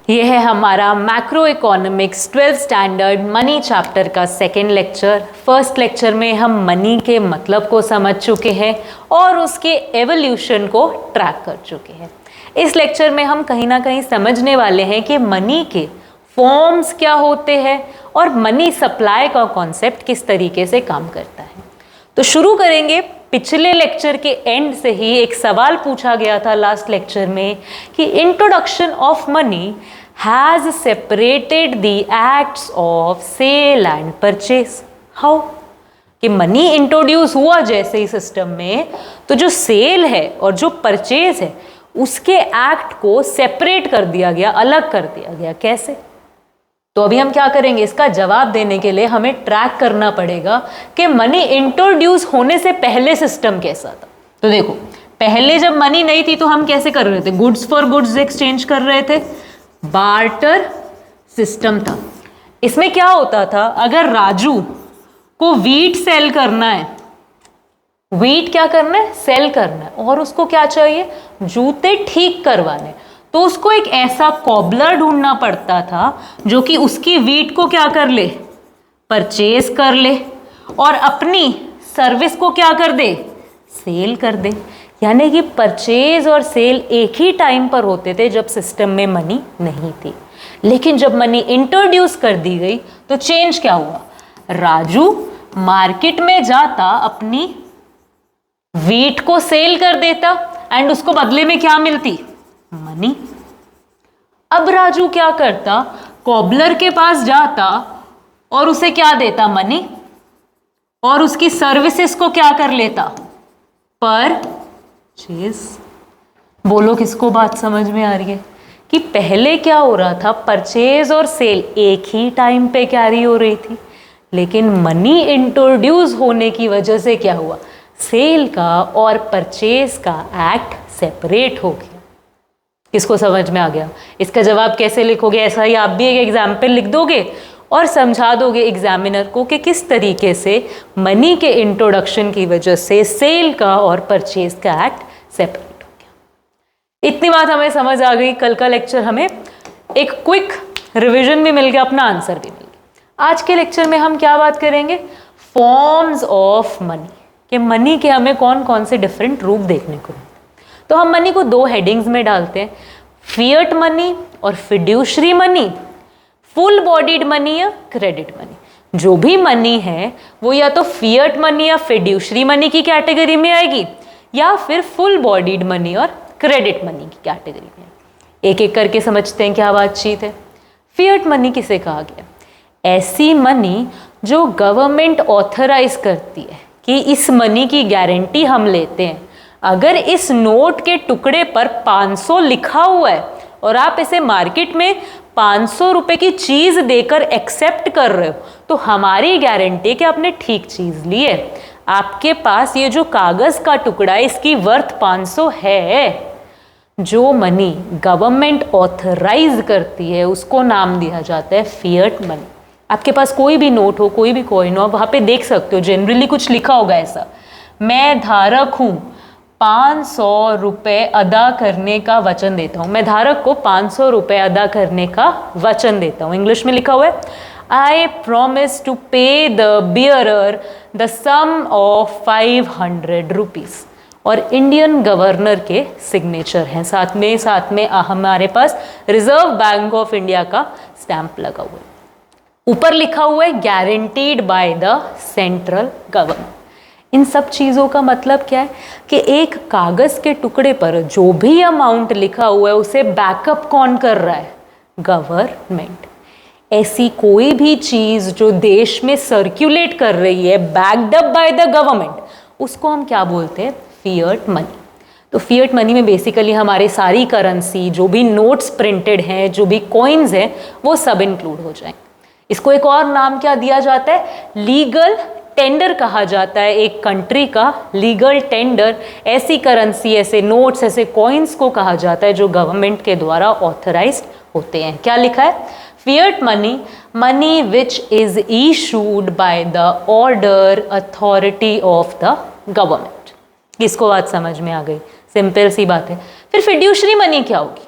ये है हमारा macro economics 12th standard money chapter का सेकेंड लेक्चर। फर्स्ट लेक्चर में हम मनी के मतलब को समझ चुके हैं और उसके एवोल्यूशन को ट्रैक कर चुके हैं। इस लेक्चर में हम कहीं ना कहीं समझने वाले हैं कि मनी के फॉर्म्स क्या होते हैं और मनी सप्लाई का कॉन्सेप्ट किस तरीके से काम करता है। तो शुरू करेंगे। पिछले लेक्चर के एंड से ही एक सवाल पूछा गया था लास्ट लेक्चर में कि introduction of money has separated the acts of sale and purchase. How कि मनी इंट्रोड्यूस हुआ जैसे ही सिस्टम में, तो जो सेल है और जो परचेज है उसके एक्ट को सेपरेट कर दिया गया, अलग कर दिया गया। कैसे? तो अभी हम क्या करेंगे, इसका जवाब देने के लिए हमें ट्रैक करना पड़ेगा कि मनी इंट्रोड्यूस होने से पहले सिस्टम कैसा था। तो देखो, पहले जब मनी नहीं थी तो हम कैसे कर रहे थे? गुड्स फॉर गुड्स एक्सचेंज कर रहे थे, बार्टर सिस्टम था। इसमें क्या होता था, अगर राजू को वीट सेल करना है, वीट क्या करना है, सेल करना है, और उसको क्या चाहिए, जूते ठीक करवाने, तो उसको एक ऐसा कॉबलर ढूंढना पड़ता था जो कि उसकी वीट को क्या कर ले, परचेज कर ले और अपनी सर्विस को क्या कर दे, सेल कर दे। यानी कि परचेज और सेल एक ही टाइम पर होते थे जब सिस्टम में मनी नहीं थी। लेकिन जब मनी इंट्रोड्यूस कर दी गई तो चेंज क्या हुआ, राजू मार्केट में जाता, अपनी वीट को सेल कर देता एंड उसको बदले में क्या मिलती, मनी। अब राजू क्या करता, कॉबलर के पास जाता और उसे क्या देता, मनी, और उसकी सर्विसेज को क्या कर लेता, परचेज। बोलो किसको बात समझ में आ रही है कि पहले क्या हो रहा था, परचेज और सेल एक ही टाइम पे कैरी हो रही थी, लेकिन मनी इंट्रोड्यूस होने की वजह से क्या हुआ, सेल का और परचेज का एक्ट सेपरेट हो गया। किसको समझ में आ गया? इसका जवाब कैसे लिखोगे? ऐसा ही आप भी एक एग्जाम्पल लिख दोगे और समझा दोगे एग्जामिनर को कि किस तरीके से मनी के इंट्रोडक्शन की वजह से सेल का और परचेज का एक्ट सेपरेट हो गया। इतनी बात हमें समझ आ गई। कल का लेक्चर हमें एक क्विक रिविजन भी मिल गया, अपना आंसर भी मिल गया। आज के लेक्चर में हम क्या बात करेंगे, फॉर्म्स ऑफ मनी, कि मनी के हमें कौन कौन से डिफरेंट रूप देखने को। तो हम मनी को दो हेडिंग्स में डालते हैं, फिएट मनी और fiduciary money, full bodied money या क्रेडिट मनी। जो भी मनी है वो या तो फिएट मनी या फिड्यूशरी मनी की कैटेगरी में आएगी या फिर फुल बॉडीड मनी और क्रेडिट मनी की कैटेगरी में। एक एक करके समझते हैं क्या बातचीत है। फिएट मनी किसे कहा गया? ऐसी मनी जो गवर्नमेंट ऑथराइज करती है कि इस मनी की गारंटी हम लेते हैं, अगर इस नोट के टुकड़े पर 500 लिखा हुआ है और आप इसे मार्केट में 500 रुपए की चीज देकर एक्सेप्ट कर रहे हो, तो हमारी गारंटी कि आपने ठीक चीज ली है। आपके पास ये जो कागज का टुकड़ा है इसकी वर्थ 500 है। जो मनी गवर्नमेंट ऑथराइज करती है उसको नाम दिया जाता है फिएट मनी। आपके पास कोई भी नोट हो, कोई भी कॉइन हो, वहां पे देख सकते हो जनरली कुछ लिखा होगा ऐसा, मैं धारक हूं, 500 रुपये अदा करने का वचन देता हूँ। मैं धारक को 500 रुपये अदा करने का वचन देता हूँ। इंग्लिश में लिखा हुआ है, I promise to pay the bearer the sum of 500 rupees. और इंडियन गवर्नर के सिग्नेचर हैं, साथ में हमारे पास रिजर्व बैंक ऑफ इंडिया का स्टैंप लगा हुआ है। ऊपर लिखा हुआ है guaranteed by the central government. इन सब चीज़ों का मतलब क्या है कि एक कागज़ के टुकड़े पर जो भी अमाउंट लिखा हुआ है उसे बैकअप कौन कर रहा है, गवर्नमेंट। ऐसी कोई भी चीज़ जो देश में सर्कुलेट कर रही है backed up by the government, उसको हम क्या बोलते हैं, फिएट मनी। तो फिएट मनी में बेसिकली हमारी सारी करेंसी, जो भी नोट्स प्रिंटेड हैं, जो भी कॉइन्स हैं, वो सब इंक्लूड हो जाएंगे। इसको एक और नाम क्या दिया जाता है, लीगल टेंडर कहा जाता है। एक कंट्री का लीगल टेंडर ऐसी करेंसी, ऐसे नोट्स, ऐसे कॉइन्स को कहा जाता है जो गवर्नमेंट के द्वारा ऑथराइज्ड होते हैं। क्या लिखा है, fiat money, money which is issued by the order authority of the government. किसको बात समझ में आ गई? सिंपल सी बात है। फिर फिड्यूशरी मनी क्या होगी?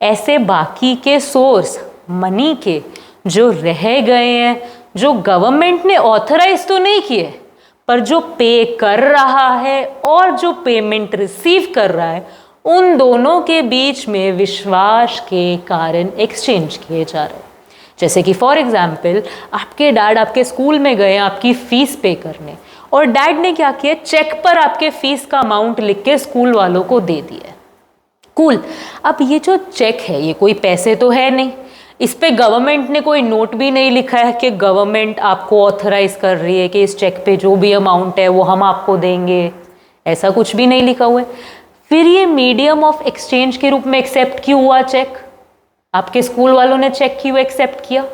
ऐसे बाकी के सोर्स मनी के जो रह गए हैं, जो गवर्नमेंट ने ऑथराइज तो नहीं किए, पर जो पे कर रहा है और जो पेमेंट रिसीव कर रहा है, उन दोनों के बीच में विश्वास के कारण एक्सचेंज किए जा रहे हैं। जैसे कि फॉर एग्जाम्पल, आपके डैड आपके स्कूल में गए आपकी फीस पे करने, और डैड ने क्या किया, चेक पर आपके फीस का अमाउंट लिख के स्कूल वालों को दे दिया। कूल। अब ये जो चेक है ये कोई पैसे तो है नहीं, इस पे गवर्नमेंट ने कोई नोट भी नहीं लिखा है कि गवर्नमेंट आपको ऑथराइज कर रही है कि इस चेक पे जो भी अमाउंट है वो हम आपको देंगे, ऐसा कुछ भी नहीं लिखा हुआ है। फिर ये मीडियम ऑफ एक्सचेंज के रूप में एक्सेप्ट क्यों हुआ चेक? आपके स्कूल वालों ने चेक क्यों एक्सेप्ट किया?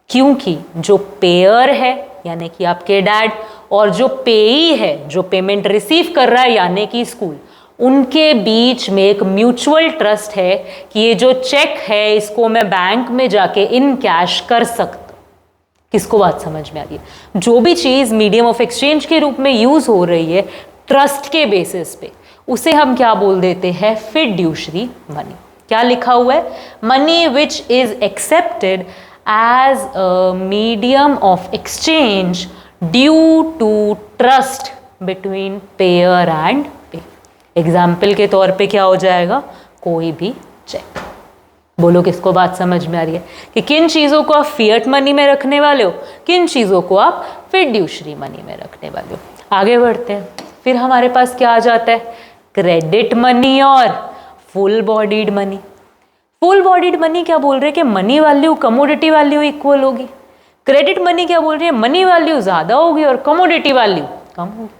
क्योंकि जो पेयर है यानी कि आपके डैड, और जो पेई है जो पेमेंट रिसीव कर रहा है यानी कि स्कूल, उनके बीच में एक म्यूचुअल ट्रस्ट है कि ये जो चेक है इसको मैं बैंक में जाके इन कैश कर सकता हूं। किसको बात समझ में आ रही है? जो भी चीज मीडियम ऑफ एक्सचेंज के रूप में यूज हो रही है ट्रस्ट के बेसिस पे, उसे हम क्या बोल देते हैं? Fiduciary money. क्या लिखा हुआ है? Money which is accepted as a medium of exchange due to trust between payer and payee. Example के तौर पे क्या हो जाएगा? कोई भी चेक। बोलो किसको बात समझ में आ रही है कि किन चीज़ों को आप फिएट मनी में रखने वाले हो, किन चीज़ों को आप फिड्यूशरी मनी में रखने वाले हो। आगे बढ़ते हैं। फिर हमारे पास क्या आ जाता है? क्रेडिट मनी और full bodied money. Full bodied money क्या बोल रहे हैं कि money value commodity value equal होगी। क्रेडिट मनी क्या बोल रही है? मनी वैल्यू ज्यादा होगी और कमोडिटी वैल्यू कम होगी।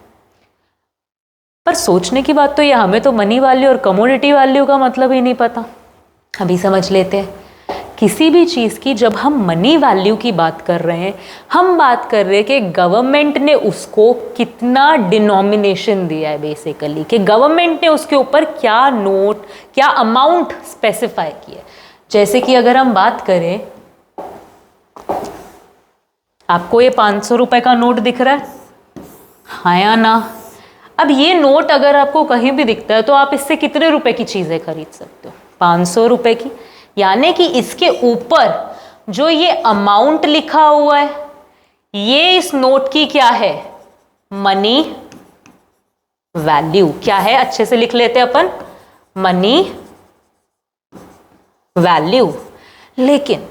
पर सोचने की बात तो ये, हमें तो मनी वैल्यू और कमोडिटी वैल्यू का मतलब ही नहीं पता। अभी समझ लेते हैं। किसी भी चीज़ की जब हम मनी वैल्यू की बात कर रहे हैं, हम बात कर रहे हैं कि गवर्नमेंट ने उसको कितना डिनोमिनेशन दिया है, बेसिकली कि गवर्नमेंट ने उसके ऊपर क्या नोट, क्या अमाउंट स्पेसिफाई किया है। जैसे कि अगर हम बात करें, आपको ये 500 रुपए का नोट दिख रहा है, हाँ या ना? अब ये नोट अगर आपको कहीं भी दिखता है तो आप इससे कितने रुपए की चीज़ें खरीद सकते हो? 500 रुपए की। यानी कि इसके ऊपर जो ये अमाउंट लिखा हुआ है, ये इस नोट की क्या है? Money value. क्या है? अच्छे से लिख लेते हैं अपन, मनी वैल्यू। लेकिन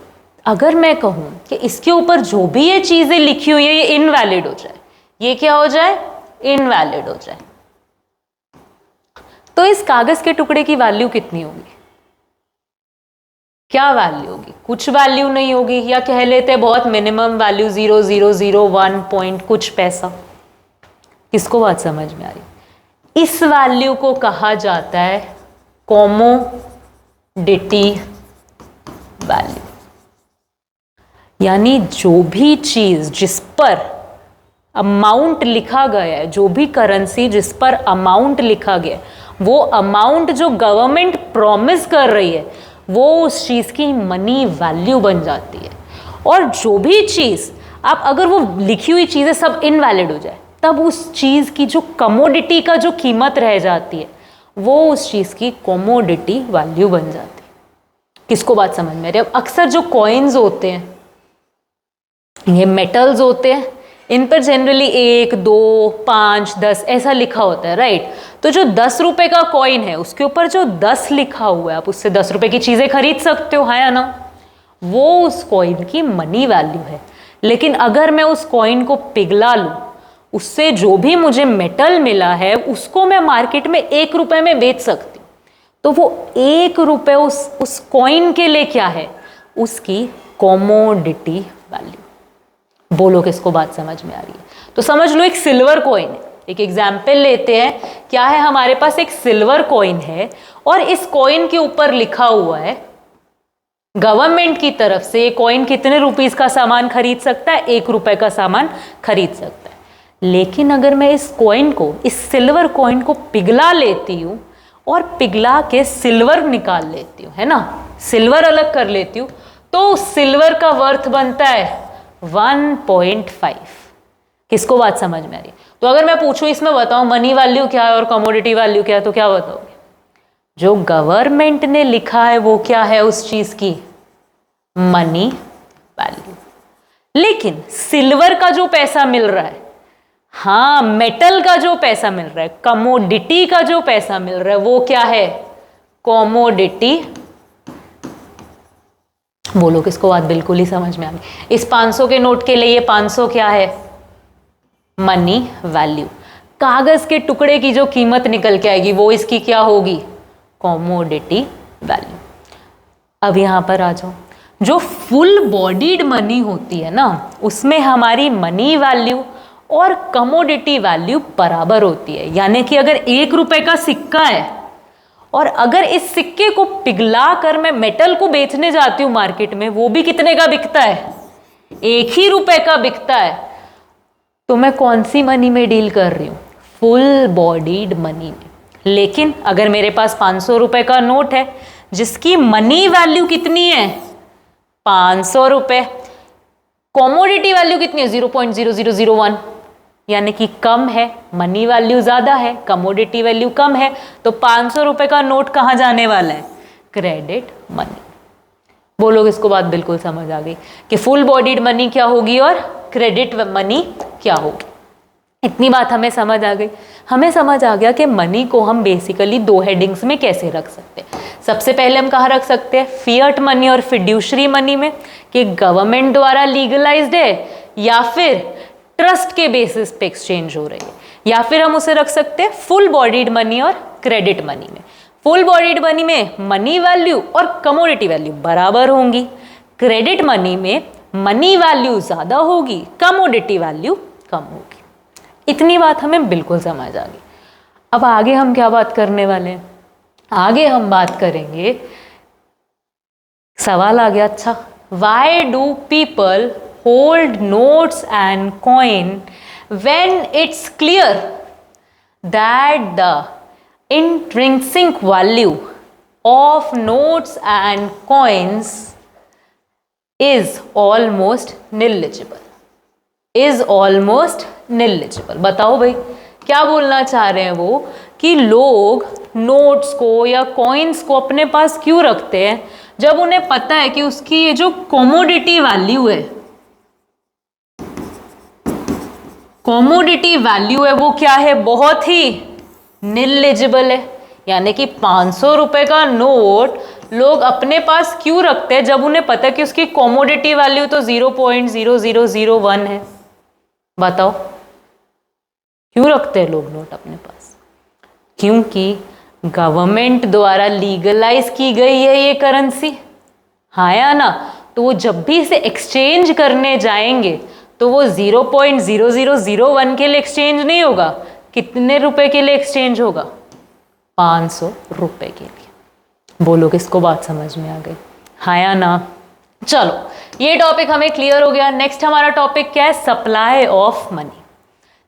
अगर मैं कहूं कि इसके ऊपर जो भी ये चीजें लिखी हुई है ये इनवैलिड हो जाए, ये क्या हो जाए? इनवैलिड हो जाए, तो इस कागज के टुकड़े की वैल्यू कितनी होगी? क्या वैल्यू होगी? कुछ वैल्यू नहीं होगी, या कह लेते हैं बहुत मिनिमम वैल्यू 0.001 पॉइंट कुछ पैसा। किसको बात समझ में आ रही? इस वैल्यू को कहा जाता है कमोडिटी वैल्यू। यानी जो भी चीज जिस पर अमाउंट लिखा गया है, जो भी करेंसी जिस पर अमाउंट लिखा गया है, वो अमाउंट जो गवर्नमेंट प्रॉमिस कर रही है वो उस चीज़ की मनी वैल्यू बन जाती है। और जो भी चीज़ आप, अगर वो लिखी हुई चीज़ें सब इनवैलिड हो जाए, तब उस चीज़ की जो कमोडिटी का जो कीमत रह जाती है वो उस चीज़ की कमोडिटी वैल्यू बन जाती है। किसको बात समझ में आ रही है? अब अक्सर जो कॉइन्स होते हैं, ये मेटल्स होते हैं, इन पर जनरली 1, 2, 5, 10 ऐसा लिखा होता है, राइट? तो जो 10 रुपए का कॉइन है उसके ऊपर जो 10 लिखा हुआ है, आप उससे 10 रुपए की चीजें खरीद सकते हो, है या ना? वो उस कॉइन की मनी वैल्यू है। लेकिन अगर मैं उस कॉइन को पिघला लूं, उससे जो भी मुझे मेटल मिला है उसको मैं मार्केट में 1 रुपए में बेच सकती हूँ, तो वो 1 रुपए उस कॉइन के लिए क्या है? उसकी कमोडिटी वैल्यू। बोलो किसको बात समझ में आ रही है? तो समझ लो एक सिल्वर कॉइन है। एक एग्जाम्पल लेते हैं। क्या है? हमारे पास एक सिल्वर कॉइन है और इस कॉइन के ऊपर लिखा हुआ है गवर्नमेंट की तरफ से ये कॉइन कितने रुपीस का सामान खरीद सकता है? 1 रुपए का सामान खरीद सकता है। लेकिन अगर मैं इस कॉइन को, इस सिल्वर कॉइन को पिघला लेती हूँ और पिघला के सिल्वर निकाल लेती हूँ, है ना, सिल्वर अलग कर लेती हूँ, तो सिल्वर का वर्थ बनता है 1.5। किसको बात समझ में आ रही है? तो अगर मैं पूछूं इसमें बताओ मनी वैल्यू क्या है और कमोडिटी वैल्यू क्या है, तो क्या बताओगे? जो गवर्नमेंट ने लिखा है वो क्या है उस चीज की? Money value. लेकिन सिल्वर का जो पैसा मिल रहा है, हाँ मेटल का जो पैसा मिल रहा है, कमोडिटी का जो पैसा मिल रहा है वो क्या है? कमोडिटी। बोलो किसको बात बिल्कुल ही समझ में आ गई? इस 500 के नोट के लिए ये 500 क्या है? Money value. कागज के टुकड़े की जो कीमत निकल के आएगी वो इसकी क्या होगी? Commodity value. अब यहां पर आ जाओ, जो फुल बॉडीड मनी होती है ना, उसमें हमारी मनी वैल्यू और कमोडिटी वैल्यू बराबर होती है। यानी कि अगर 1 रुपए का सिक्का है और अगर इस सिक्के को पिघला कर मैं मेटल को बेचने जाती हूं मार्केट में, वो भी कितने का बिकता है? 1 ही रुपए का बिकता है। तो मैं कौन सी मनी में डील कर रही हूं? फुल बॉडीड मनी में। लेकिन अगर मेरे पास 500 रुपए का नोट है जिसकी मनी वैल्यू कितनी है? 500 रुपए। कॉमोडिटी वैल्यू कितनी है? 0.0001, यानी कि कम है, मनी वैल्यू ज्यादा है, कमोडिटी वैल्यू कम है। तो 500 रुपए का नोट कहां जाने वाला है? Credit money. बोलो किसको बात बिल्कुल समझ आ गई कि फुल बॉडीड मनी क्या होगी और क्रेडिट मनी क्या होगी? इतनी बात हमें समझ आ गई। हमें समझ आ गया कि मनी को हम बेसिकली 2 हेडिंग्स में कैसे रख सकते हैं। सबसे पहले हम कहाँ रख सकते हैं? फिएट मनी और फिड्यूशरी मनी में, कि गवर्नमेंट द्वारा लीगलाइज्ड है या फिर ट्रस्ट के बेसिस पे एक्सचेंज हो रही है। या फिर हम उसे रख सकते हैं फुल बॉडीड मनी और क्रेडिट मनी में। फुल बॉडीड मनी में मनी वैल्यू और कमोडिटी वैल्यू बराबर होंगी। क्रेडिट मनी में मनी वैल्यू ज्यादा होगी, कमोडिटी वैल्यू कम होगी। इतनी बात हमें बिल्कुल समझ आ गई। अब आगे हम क्या बात करने वाले हैं? आगे हम बात करेंगे, सवाल आ गया, अच्छा why do people hold notes and coin when it's clear that the intrinsic value of notes and coins is almost negligible? Is almost negligible. बताओ भाई क्या बोलना चाह रहे हैं वो, कि लोग नोट्स को या कॉइन्स को अपने पास क्यों रखते हैं जब उन्हें पता है कि उसकी ये जो कमोडिटी वैल्यू है, कमोडिटी वैल्यू है वो क्या है? बहुत ही निग्लिजिबल है। यानी कि 500 रुपए का नोट लोग अपने पास क्यों रखते हैं जब उन्हें पता है कि उसकी कमोडिटी वैल्यू तो 0.0001 है? बताओ क्यों रखते हैं लोग नोट अपने पास? क्योंकि गवर्नमेंट द्वारा लीगलाइज की गई है ये करेंसी, हाँ या ना? तो वो जब भी इसे एक्सचेंज करने जाएंगे तो वो 0.0001 के लिए एक्सचेंज नहीं होगा। कितने रुपए के लिए एक्सचेंज होगा? 500 रुपए के लिए। बोलो किसको बात समझ में आ गई, हाँ या ना? चलो ये टॉपिक हमें क्लियर हो गया। नेक्स्ट हमारा टॉपिक क्या है? Supply of money.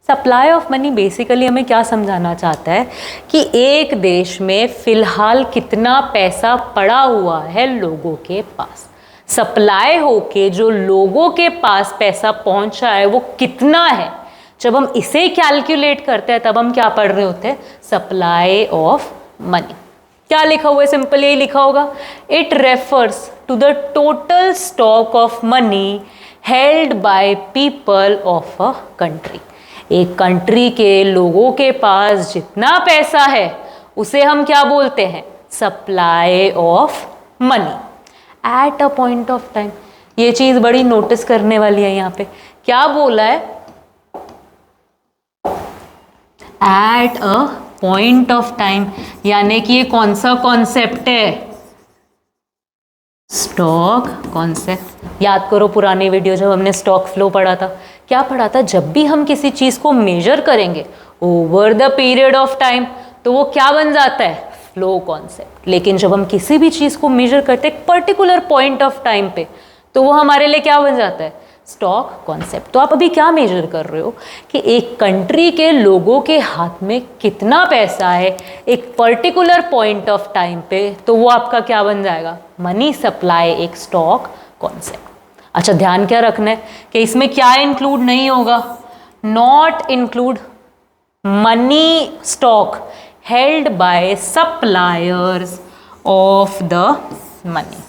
Supply of money basically हमें क्या समझाना चाहता है कि एक देश में फिलहाल कितना पैसा पड़ा हुआ है लोगों के पास, सप्लाई होके जो लोगों के पास पैसा पहुंचा है वो कितना है। जब हम इसे कैलकुलेट करते हैं तब हम क्या पढ़ रहे होते हैं? Supply of money. क्या लिखा हुआ है? सिंपल यही लिखा होगा, it refers to the total stock of money held by people of a country. एक कंट्री के लोगों के पास जितना पैसा है उसे हम क्या बोलते हैं? Supply of money at a point of time. ये चीज बड़ी नोटिस करने वाली है। यहाँ पे क्या बोला है? At a point of time, यानी कि ये कौन सा कॉन्सेप्ट है? Stock concept. याद करो पुरानी वीडियो जब हमने स्टॉक फ्लो पढ़ा था, क्या पढ़ा था? जब भी हम किसी चीज को मेजर करेंगे over the period of time तो वो क्या बन जाता है? Flow concept. लेकिन जब हम किसी भी चीज को मेजर करते हैं पर्टिकुलर पॉइंट ऑफ टाइम पे तो वो हमारे लिए क्या बन जाता है? Stock concept. तो आप अभी क्या मेजर कर रहे हो कि एक कंट्री के लोगों के हाथ में कितना पैसा है एक पर्टिकुलर पॉइंट ऑफ टाइम पे, तो वो आपका क्या बन जाएगा? मनी सप्लाई, एक स्टॉक कॉन्सेप्ट। अच्छा ध्यान क्या रखना है कि इसमें क्या इंक्लूड नहीं होगा? Not include money stock held by suppliers of the money.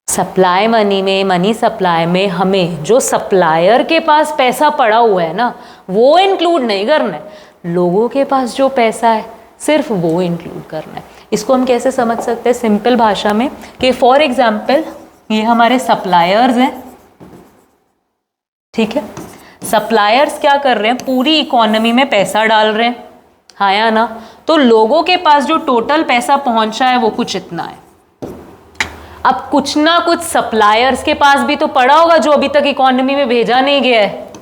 Supply money में, मनी सप्लाई में हमें जो सप्लायर के पास पैसा पड़ा हुआ है ना, वो इंक्लूड नहीं करना है, लोगों के पास जो पैसा है सिर्फ वो इंक्लूड करना है। इसको हम कैसे समझ सकते हैं सिंपल भाषा में कि फॉर एग्जाम्पल ये हमारे सप्लायर्स हैं, ठीक है। सप्लायर्स क्या कर रहे हैं, पूरी इकोनॉमी में पैसा डाल रहे हैं, हाँ या ना। तो लोगों के पास जो टोटल पैसा पहुंचा है वो कुछ इतना है। अब कुछ ना कुछ सप्लायर्स के पास भी तो पड़ा होगा जो अभी तक इकोनॉमी में भेजा नहीं गया है।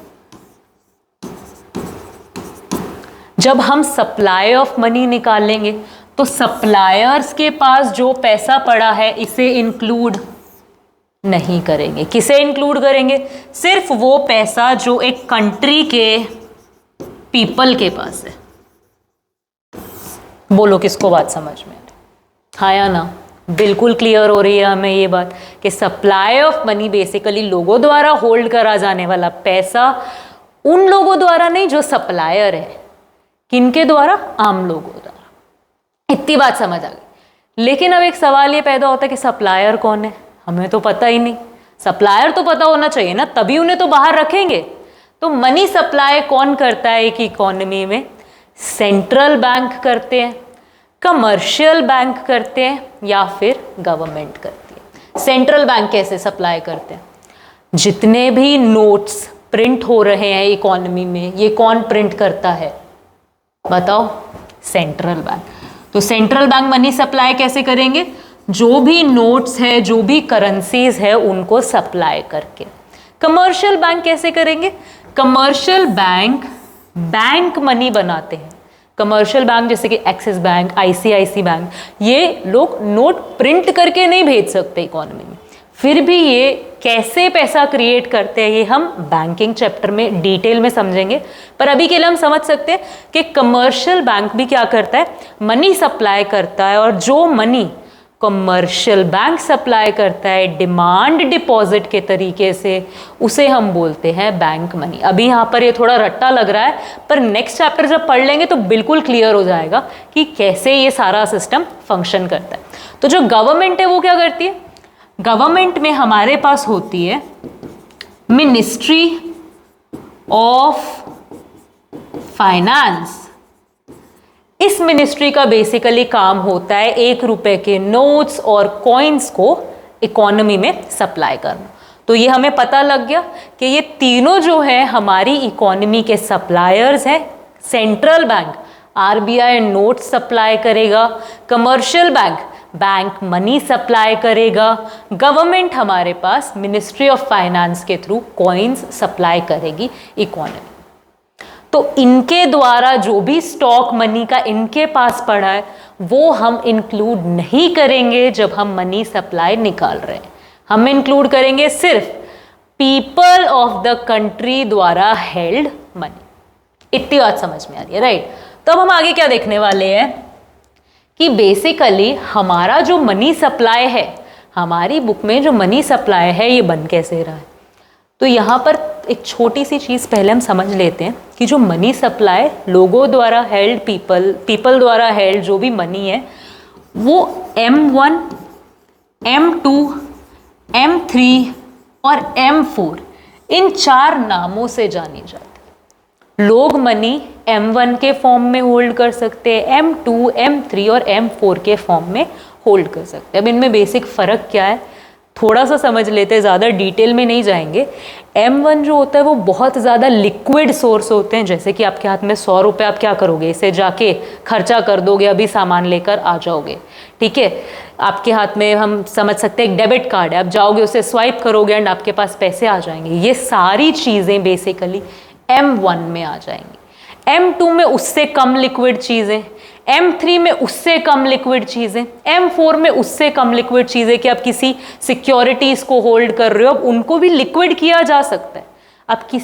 जब हम सप्लाई ऑफ मनी निकालेंगे तो सप्लायर्स के पास जो पैसा पड़ा है इसे इंक्लूड नहीं करेंगे। किसे इंक्लूड करेंगे, सिर्फ वो पैसा जो एक कंट्री के पीपल के पास है। बोलो किसको बात समझ में आ रही, हाँ या ना। बिल्कुल क्लियर हो रही है हमें ये बात कि सप्लाई ऑफ मनी बेसिकली लोगों द्वारा होल्ड करा जाने वाला पैसा, उन लोगों द्वारा नहीं जो सप्लायर है, किनके द्वारा, आम लोगों द्वारा। इतनी बात समझ आ गई। लेकिन अब एक सवाल ये पैदा होता है कि सप्लायर कौन है, हमें तो पता ही नहीं। सप्लायर तो पता होना चाहिए ना, तभी उन्हें तो बाहर रखेंगे। तो मनी सप्लाई कौन करता है एक इकोनॉमी में, सेंट्रल बैंक करते हैं, कमर्शियल बैंक करते हैं, या फिर गवर्नमेंट करती है। सेंट्रल बैंक कैसे सप्लाई करते हैं, जितने भी नोट्स प्रिंट हो रहे हैं इकोनॉमी में, ये कौन प्रिंट करता है बताओ, सेंट्रल बैंक। तो सेंट्रल बैंक मनी सप्लाई कैसे करेंगे, जो भी नोट्स है, जो भी करेंसीज है, उनको सप्लाई करके। कमर्शियल बैंक कैसे करेंगे, कमर्शियल बैंक बैंक मनी बनाते हैं। कमर्शियल बैंक जैसे कि एक्सिस बैंक, आईसीआईसी बैंक, ये लोग नोट प्रिंट करके नहीं भेज सकते इकोनॉमी में, फिर भी ये कैसे पैसा क्रिएट करते हैं ये हम बैंकिंग चैप्टर में डिटेल में समझेंगे। पर अभी के लिए हम समझ सकते हैं कि कमर्शियल बैंक भी क्या करता है, मनी सप्लाई करता है, और जो मनी कमर्शियल बैंक सप्लाई करता है डिमांड डिपॉजिट के तरीके से, उसे हम बोलते हैं बैंक मनी। अभी यहाँ पर ये थोड़ा रट्टा लग रहा है, पर नेक्स्ट चैप्टर जब पढ़ लेंगे तो बिल्कुल क्लियर हो जाएगा कि कैसे ये सारा सिस्टम फंक्शन करता है। तो जो गवर्नमेंट है वो क्या करती है, गवर्नमेंट में हमारे पास होती है मिनिस्ट्री ऑफ फाइनेंस। इस मिनिस्ट्री का बेसिकली काम होता है 1 रुपए के नोट्स और कॉइन्स को इकोनॉमी में सप्लाई करना। तो ये हमें पता लग गया कि ये तीनों जो है हमारी इकोनॉमी के सप्लायर्स हैं। Central bank RBI note supply करेगा, commercial bank bank money supply करेगा, गवर्नमेंट हमारे पास मिनिस्ट्री ऑफ फाइनेंस के थ्रू कॉइन्स सप्लाई करेगी इकोनॉमी। तो इनके द्वारा जो भी स्टॉक मनी का इनके पास पड़ा है वो हम इंक्लूड नहीं करेंगे जब हम मनी सप्लाई निकाल रहे हैं। हम इंक्लूड करेंगे सिर्फ पीपल ऑफ द कंट्री द्वारा हेल्ड मनी। इतनी बात समझ में आ रही है, राइट। तो अब हम आगे क्या देखने वाले हैं कि बेसिकली हमारा जो मनी सप्लाई है, हमारी बुक में जो मनी सप्लाई है ये बन कैसे रहा है। तो यहाँ पर एक छोटी सी चीज़ पहले हम समझ लेते हैं कि जो मनी सप्लाई लोगों द्वारा हेल्ड, पीपल द्वारा हेल्ड जो भी मनी है वो M1, M2, M3 और M4 इन 4 नामों से जानी जाती है। लोग मनी M1 के फॉर्म में होल्ड कर सकते हैं, M2, M3 और M4 के फॉर्म में होल्ड कर सकते हैं। अब इनमें बेसिक फ़र्क क्या है थोड़ा सा समझ लेते हैं, ज़्यादा डिटेल में नहीं जाएंगे। M1 जो होता है वो बहुत ज़्यादा लिक्विड सोर्स होते हैं, जैसे कि आपके हाथ में 100 रुपये, आप क्या करोगे, इसे जाके खर्चा कर दोगे, अभी सामान लेकर आ जाओगे, ठीक है। आपके हाथ में हम समझ सकते हैं एक डेबिट कार्ड है, आप जाओगे उसे स्वाइप करोगे एंड आपके पास पैसे आ जाएंगे। ये सारी चीज़ें बेसिकली M1 में आ जाएंगी। M2 में उससे कम लिक्विड चीज़ें, M3 में उससे कम लिक्विड चीज़ें, M4 में उससे कम लिक्विड चीज़ें कि आप किसी सिक्योरिटीज़ को होल्ड कर रहे हो, अब उनको भी लिक्विड किया जा सकता है।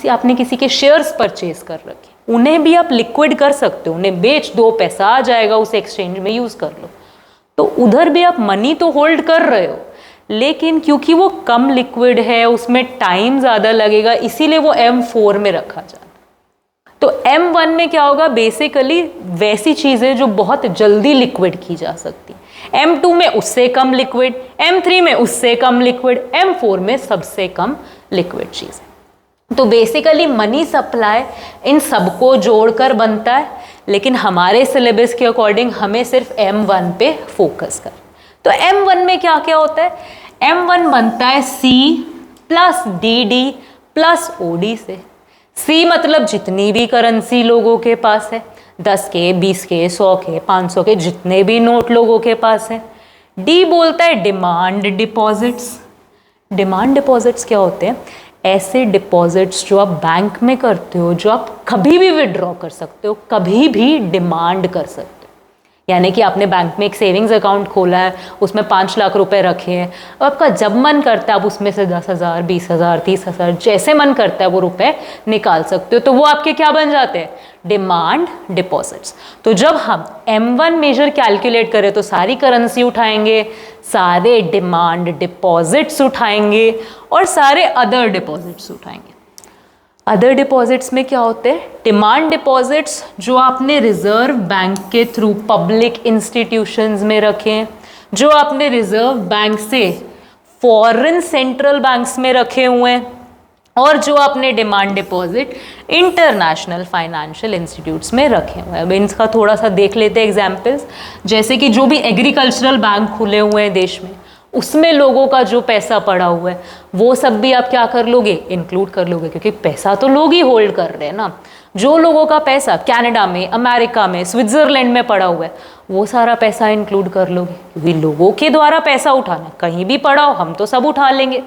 आपने किसी के शेयर्स परचेज कर रखे, उन्हें भी आप लिक्विड कर सकते हो, उन्हें बेच दो, पैसा आ जाएगा, उसे एक्सचेंज में यूज़ कर लो। तो उधर भी आप मनी तो होल्ड कर रहे हो, लेकिन क्योंकि वो कम लिक्विड है, उसमें टाइम ज़्यादा लगेगा, इसीलिए वो M4 में रखा जाता है। तो M1 में क्या होगा, बेसिकली वैसी चीज़ें जो बहुत जल्दी लिक्विड की जा सकती, M2 में उससे कम लिक्विड, M3 में उससे कम लिक्विड, M4 में सबसे कम लिक्विड चीज़ें। तो बेसिकली मनी सप्लाई इन सबको जोड़कर बनता है, लेकिन हमारे सिलेबस के अकॉर्डिंग हमें सिर्फ M1 पे फोकस कर। तो M1 में क्या क्या होता है, M1 बनता है C plus DD plus OD से। C मतलब जितनी भी करेंसी लोगों के पास है, 10 के, 20 के, 100 के, 500 के, जितने भी नोट लोगों के पास है। D बोलता है डिमांड डिपॉजिट्स। डिमांड डिपॉजिट्स क्या होते हैं, ऐसे डिपॉजिट्स जो आप बैंक में करते हो, जो आप कभी भी विड्रॉ कर सकते हो, कभी भी डिमांड कर सकते हो। यानी कि आपने बैंक में एक सेविंग्स अकाउंट खोला है, उसमें 5 लाख रुपए रखे हैं, और आपका जब मन करता है आप उसमें से 10,000, 20,000, 30,000 जैसे मन करता है वो रुपए निकाल सकते हो। तो वो आपके क्या बन जाते हैं, डिमांड डिपॉजिट्स। तो जब हम M1 मेजर कैलकुलेट करें तो सारी करेंसी उठाएंगे, सारे डिमांड डिपॉजिट्स उठाएंगे और सारे अदर डिपॉजिट्स उठाएंगे। अदर डिपॉजिट्स में क्या होते हैं, डिमांड डिपॉजिट्स जो आपने रिजर्व बैंक के थ्रू पब्लिक इंस्टीट्यूशंस में रखे हैं, जो आपने रिजर्व बैंक से फॉरेन सेंट्रल बैंक्स में रखे हुए हैं, और जो आपने demand deposit international financial institutes में रखे हुए हैं। अब इनका थोड़ा सा देख लेते हैं एग्जाम्पल्स। जैसे कि जो भी एग्रीकल्चरल बैंक खुले हुए हैं देश में, उसमें लोगों का जो पैसा पड़ा हुआ है वो सब भी आप क्या कर लोगे, इंक्लूड कर लोगे, क्योंकि पैसा तो लोग ही होल्ड कर रहे हैं ना। जो लोगों का पैसा कनाडा में, अमेरिका में, स्विट्जरलैंड में पड़ा हुआ है, वो सारा पैसा इंक्लूड कर लोगे, क्योंकि लोगों के द्वारा पैसा उठाना, कहीं भी पड़ा हो हम तो सब उठा लेंगे।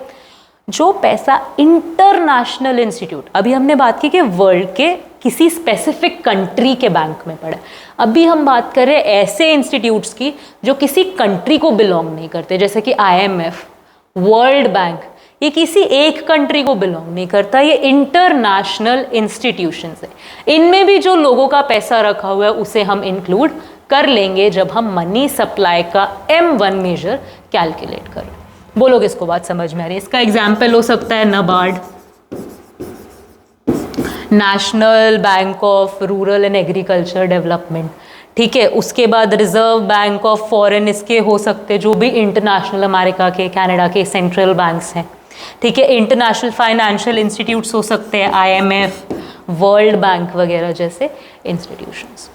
जो पैसा इंटरनेशनल इंस्टीट्यूट, अभी हमने बात की कि वर्ल्ड के किसी स्पेसिफिक कंट्री के बैंक में पड़ा है, अभी हम बात कर रहे हैं ऐसे इंस्टीट्यूट्स की जो किसी कंट्री को बिलोंग नहीं करते, जैसे कि IMF, वर्ल्ड बैंक, ये किसी एक कंट्री को बिलोंग नहीं करता, ये इंटरनेशनल इंस्टीट्यूशंस है। इनमें भी जो लोगों का पैसा रखा हुआ है उसे हम इंक्लूड कर लेंगे जब हम मनी सप्लाई का M1 मेजर कैलकुलेट करें। बोलोगे इसको बात समझ में आ रही है? इसका एग्जाम्पल हो सकता है NABARD, national bank of rural and agriculture development, ठीक है। उसके बाद रिजर्व बैंक ऑफ फॉरेन, इसके हो सकते हैं जो भी इंटरनेशनल अमेरिका के, कनाडा के सेंट्रल बैंक्स हैं, ठीक है। इंटरनेशनल फाइनेंशियल इंस्टीट्यूट्स हो सकते हैं, IMF, वर्ल्ड बैंक वगैरह जैसे इंस्टीट्यूशंस।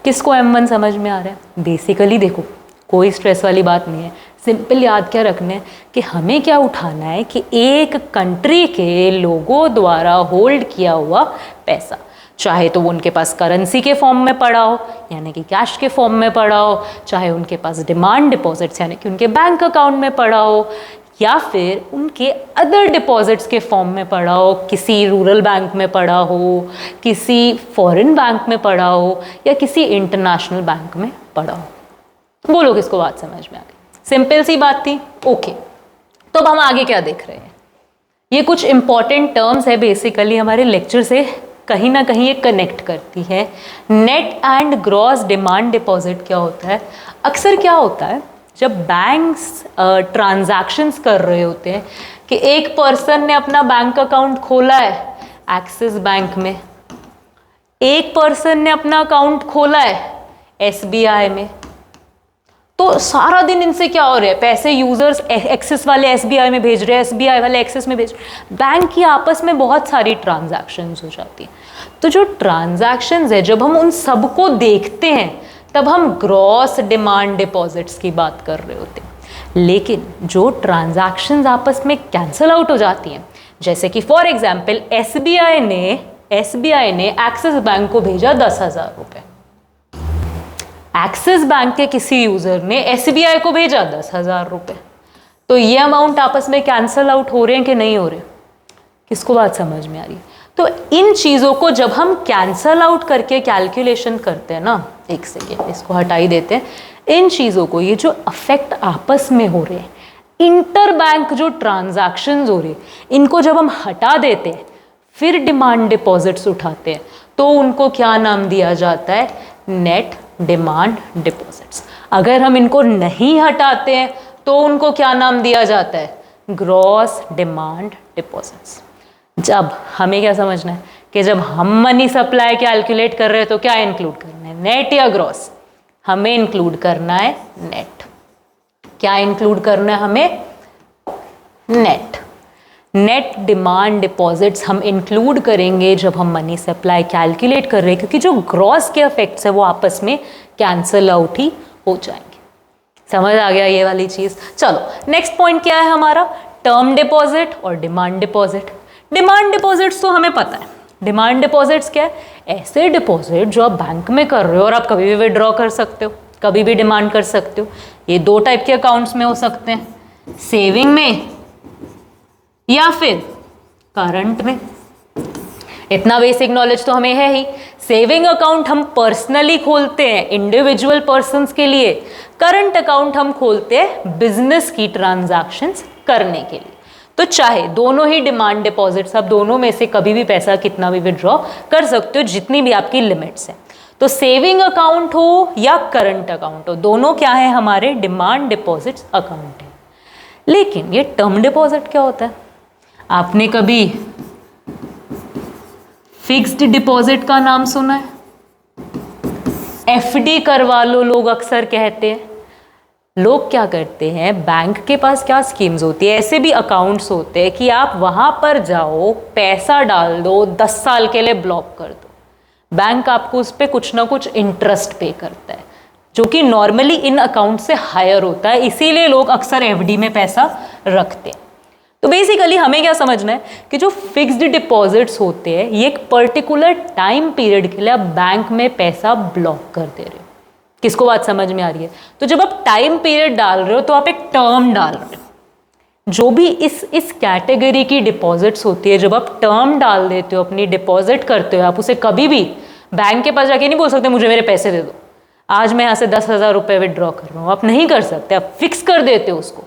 किसको M1 समझ में आ रहा है? बेसिकली देखो, कोई स्ट्रेस वाली बात नहीं है, सिंपल याद क्या रखना है कि हमें क्या उठाना है कि एक कंट्री के लोगों द्वारा होल्ड किया हुआ पैसा, चाहे तो वो उनके पास करेंसी के फॉर्म में पड़ा हो, यानी कि कैश के फॉर्म में पड़ा हो, चाहे उनके पास डिमांड डिपॉजिट्स यानी कि उनके बैंक अकाउंट में पड़ा हो, या फिर उनके अदर डिपॉजिट्स के फॉर्म में पड़ा हो, किसी रूरल बैंक में पड़ा हो, किसी फॉरेन बैंक में पड़ा हो, या किसी इंटरनेशनल बैंक में पड़ा हो। बोलो किसको बात समझ में आ गई? सिंपल सी बात थी, ओके। तो अब हम आगे क्या देख रहे हैं, ये कुछ इंपॉर्टेंट टर्म्स है, बेसिकली हमारे लेक्चर से कहीं ना कहीं ये कनेक्ट करती है। Net and gross demand deposit क्या होता है? अक्सर क्या होता है जब बैंक्स ट्रांजैक्शंस कर रहे होते हैं कि एक पर्सन ने अपना बैंक अकाउंट खोला है एक्सिस बैंक में, एक पर्सन ने अपना अकाउंट खोला है SBI में, तो सारा दिन इनसे क्या हो रहा है, पैसे यूजर्स एक्सिस वाले SBI में भेज रहे हैं, SBI वाले एक्सिस में भेज रहे हैं, बैंक की आपस में बहुत सारी ट्रांजैक्शंस हो जाती हैं। तो जो ट्रांजैक्शंस है, जब हम उन सबको देखते हैं तब हम ग्रॉस डिमांड डिपॉजिट्स की बात कर रहे होते हैं। लेकिन जो ट्रांजैक्शंस आपस में कैंसिल आउट हो जाती हैं, जैसे कि फॉर एग्जाम्पल SBI ने एक्सिस बैंक को भेजा 10,000 रुपये, एक्सिस बैंक के किसी यूजर ने SBI को भेजा 10,000 रुपये, तो ये अमाउंट आपस में कैंसल आउट हो रहे हैं कि नहीं हो रहे? किसको बात समझ में आ रही है? तो इन चीज़ों को जब हम कैंसल आउट करके कैलकुलेशन करते हैं ना, एक सेकेंड इसको हटा ही देते हैं, इन चीज़ों को, ये जो अफेक्ट आपस में हो रहे हैं, इंटर बैंक जो ट्रांजैक्शंस हो रहे हैं, इनको जब हम हटा देते हैं फिर डिमांड डिपॉजिट्स उठाते हैं, तो उनको क्या नाम दिया जाता है? Net demand deposits. अगर हम इनको नहीं हटाते हैं तो उनको क्या नाम दिया जाता है? Gross demand deposits. जब हमें क्या समझना है कि जब हम मनी सप्लाई कैलकुलेट कर रहे हैं तो क्या इंक्लूड करना है, नेट या ग्रॉस? हमें इंक्लूड करना है नेट। क्या इंक्लूड करना है हमें? नेट। नेट डिमांड डिपॉजिट्स हम इंक्लूड करेंगे जब हम मनी सप्लाई कैलकुलेट कर रहे हैं, क्योंकि जो ग्रॉस के इफेक्ट्स है वो आपस में कैंसल आउट ही हो जाएंगे। समझ आ गया ये वाली चीज? चलो नेक्स्ट पॉइंट क्या है हमारा, टर्म डिपॉजिट और डिमांड डिपॉजिट। डिमांड डिपॉजिट्स तो हमें पता है। डिमांड डिपॉजिट्स क्या है? ऐसे डिपॉजिट जो आप बैंक में कर रहे हो और आप कभी भी विड्रॉ कर सकते हो, कभी भी डिमांड कर सकते हो। ये दो टाइप के अकाउंट्स में हो सकते हैं, सेविंग में या फिर करंट में। इतना बेसिक नॉलेज तो हमें है ही। सेविंग अकाउंट हम पर्सनली खोलते हैं इंडिविजुअल पर्सन्स के लिए, करंट अकाउंट हम खोलते हैं बिजनेस की ट्रांजैक्शंस करने के लिए। तो चाहे दोनों ही डिमांड डिपॉजिट्स, आप दोनों में से कभी भी पैसा कितना भी विड्रॉ कर सकते हो, जितनी भी आपकी लिमिट्स हैं। तो सेविंग अकाउंट हो या करंट अकाउंट हो, दोनों क्या है हमारे डिमांड डिपॉजिट्स अकाउंट है। लेकिन ये टर्म डिपॉजिट क्या होता है? आपने कभी फिक्स्ड डिपॉजिट का नाम सुना है? एफडी करवा लो लोग अक्सर कहते हैं। लोग क्या करते हैं, बैंक के पास क्या स्कीम्स होती है, ऐसे भी अकाउंट्स होते हैं कि आप वहां पर जाओ, पैसा डाल दो, 10 साल के लिए ब्लॉक कर दो। बैंक आपको उस पर कुछ ना कुछ इंटरेस्ट पे करता है, जो कि नॉर्मली इन अकाउंट से हायर होता है, इसीलिए लोग अक्सर एफडी में पैसा रखते हैं। तो बेसिकली हमें क्या समझना है कि जो फिक्स्ड डिपॉजिट्स होते हैं, ये एक पर्टिकुलर टाइम पीरियड के लिए आप बैंक में पैसा ब्लॉक कर दे रहे हो। किसको बात समझ में आ रही है? तो जब आप टाइम पीरियड डाल रहे हो तो आप एक टर्म डाल रहे हो। जो भी इस कैटेगरी की डिपॉजिट्स होती है, जब आप टर्म डाल देते हो, अपनी डिपॉजिट करते हो, आप उसे कभी भी बैंक के पास जाके नहीं बोल सकते मुझे मेरे पैसे दे दो, आज मैं यहाँ से 10,000 रुपये विड्रॉ कर रहा हूँ। आप नहीं कर सकते, आप फिक्स कर देते हो उसको।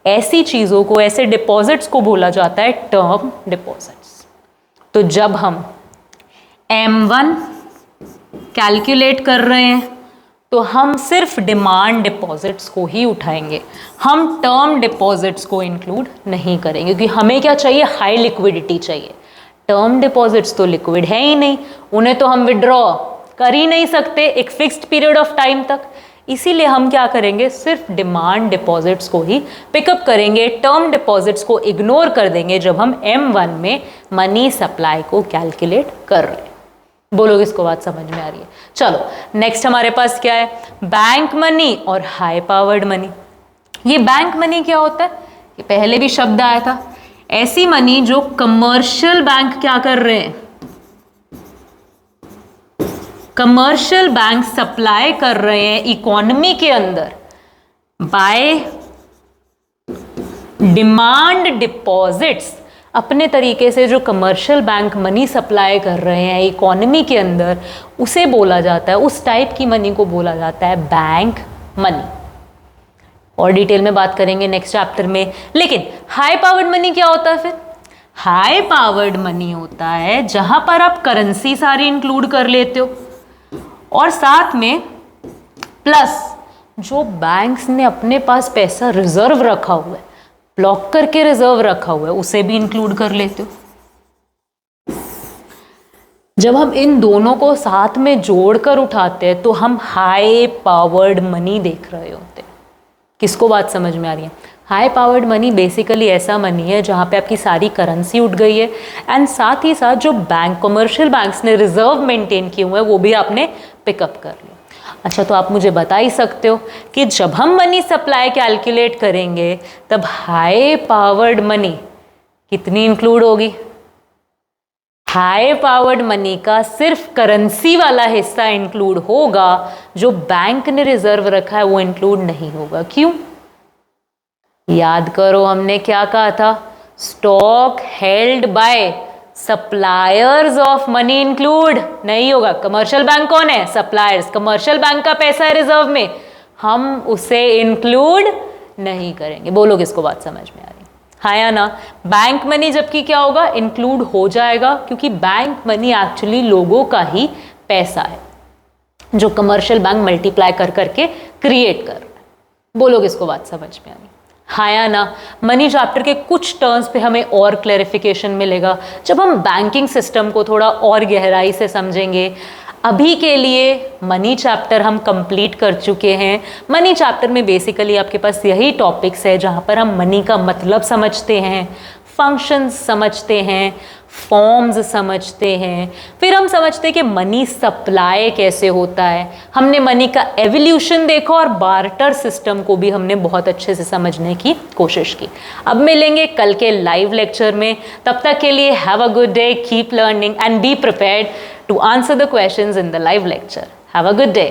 ऐसी चीज़ों को, ऐसे डिपॉजिट्स को बोला जाता है टर्म डिपॉजिट्स। तो जब हम M1 कैलकुलेट कर रहे हैं तो हम सिर्फ डिमांड डिपॉजिट्स को ही उठाएंगे, हम टर्म डिपॉजिट्स को इंक्लूड नहीं करेंगे, क्योंकि हमें क्या चाहिए, हाई लिक्विडिटी चाहिए। टर्म डिपॉजिट्स तो लिक्विड है ही नहीं, उन्हें तो हम विड्रॉ कर ही नहीं सकते एक फिक्स्ड पीरियड ऑफ टाइम तक। इसीलिए हम क्या करेंगे, सिर्फ डिमांड डिपॉजिट्स को ही पिकअप करेंगे, टर्म डिपॉजिट्स को इग्नोर कर देंगे जब हम M1 में मनी सप्लाई को कैलकुलेट कर रहे हैं। बोलो किसको बात समझ में आ रही है? चलो नेक्स्ट हमारे पास क्या है, बैंक मनी और हाई पावर्ड मनी। ये बैंक मनी क्या होता है, ये पहले भी शब्द आया था, ऐसी मनी जो कमर्शियल बैंक क्या कर रहे हैं, कमर्शियल बैंक सप्लाई कर रहे हैं इकोनॉमी के अंदर बाय डिमांड डिपॉजिट्स। अपने तरीके से जो कमर्शियल बैंक मनी सप्लाई कर रहे हैं इकोनॉमी के अंदर, उसे बोला जाता है, उस टाइप की मनी को बोला जाता है बैंक मनी। और डिटेल में बात करेंगे नेक्स्ट चैप्टर में। लेकिन हाई पावर्ड मनी क्या होता है फिर? हाई पावर्ड मनी होता है जहां पर आप करेंसी सारी इंक्लूड कर लेते हो और साथ में प्लस जो बैंक्स ने अपने पास पैसा रिजर्व रखा हुआ है, ब्लॉक करके रिजर्व रखा हुआ है, उसे भी इंक्लूड कर लेते हो। जब हम इन दोनों को साथ में जोड़कर उठाते हैं तो हम हाई पावर्ड मनी देख रहे होते हैं। किसको बात समझ में आ रही है? हाई पावर्ड मनी बेसिकली ऐसा मनी है जहाँ पे आपकी सारी करेंसी उठ गई है एंड साथ ही साथ जो बैंक, कमर्शियल बैंक्स ने रिजर्व मेंटेन किए हुए हैं वो भी आपने पिकअप कर लिया। अच्छा, तो आप मुझे बता ही सकते हो कि जब हम मनी सप्लाई कैलकुलेट करेंगे तब हाई पावर्ड मनी कितनी इंक्लूड होगी? हाई पावर्ड मनी का सिर्फ करेंसी वाला हिस्सा इंक्लूड होगा, जो बैंक ने रिजर्व रखा है वो इंक्लूड नहीं होगा। क्यों? याद करो हमने क्या कहा था, stock held by suppliers of money include नहीं होगा। कमर्शियल बैंक कौन है? सप्लायर्स। कमर्शियल बैंक का पैसा है रिजर्व में, हम उसे इंक्लूड नहीं करेंगे। बोलो किसको बात समझ में आ रही? हाँ या ना? बैंक मनी जबकि क्या होगा, इंक्लूड हो जाएगा, क्योंकि बैंक मनी एक्चुअली लोगों का ही पैसा है जो कमर्शियल बैंक मल्टीप्लाई कर करके क्रिएट कर रहा है। बोलो किसको बात समझ में आ रही? हाँ या ना? मनी चैप्टर के कुछ टर्म्स पे हमें और क्लैरिफिकेशन मिलेगा जब हम बैंकिंग सिस्टम को थोड़ा और गहराई से समझेंगे। अभी के लिए मनी चैप्टर हम कंप्लीट कर चुके हैं। मनी चैप्टर में बेसिकली आपके पास यही टॉपिक्स है जहाँ पर हम मनी का मतलब समझते हैं, फंक्शंस समझते हैं, फॉर्म्स समझते हैं, फिर हम समझते हैं कि मनी सप्लाई कैसे होता है। हमने मनी का एवोल्यूशन देखा और बार्टर सिस्टम को भी हमने बहुत अच्छे से समझने की कोशिश की। अब मिलेंगे कल के लाइव लेक्चर में, तब तक के लिए have a good day, keep learning and be prepared to answer the questions in the live lecture. Have a good day.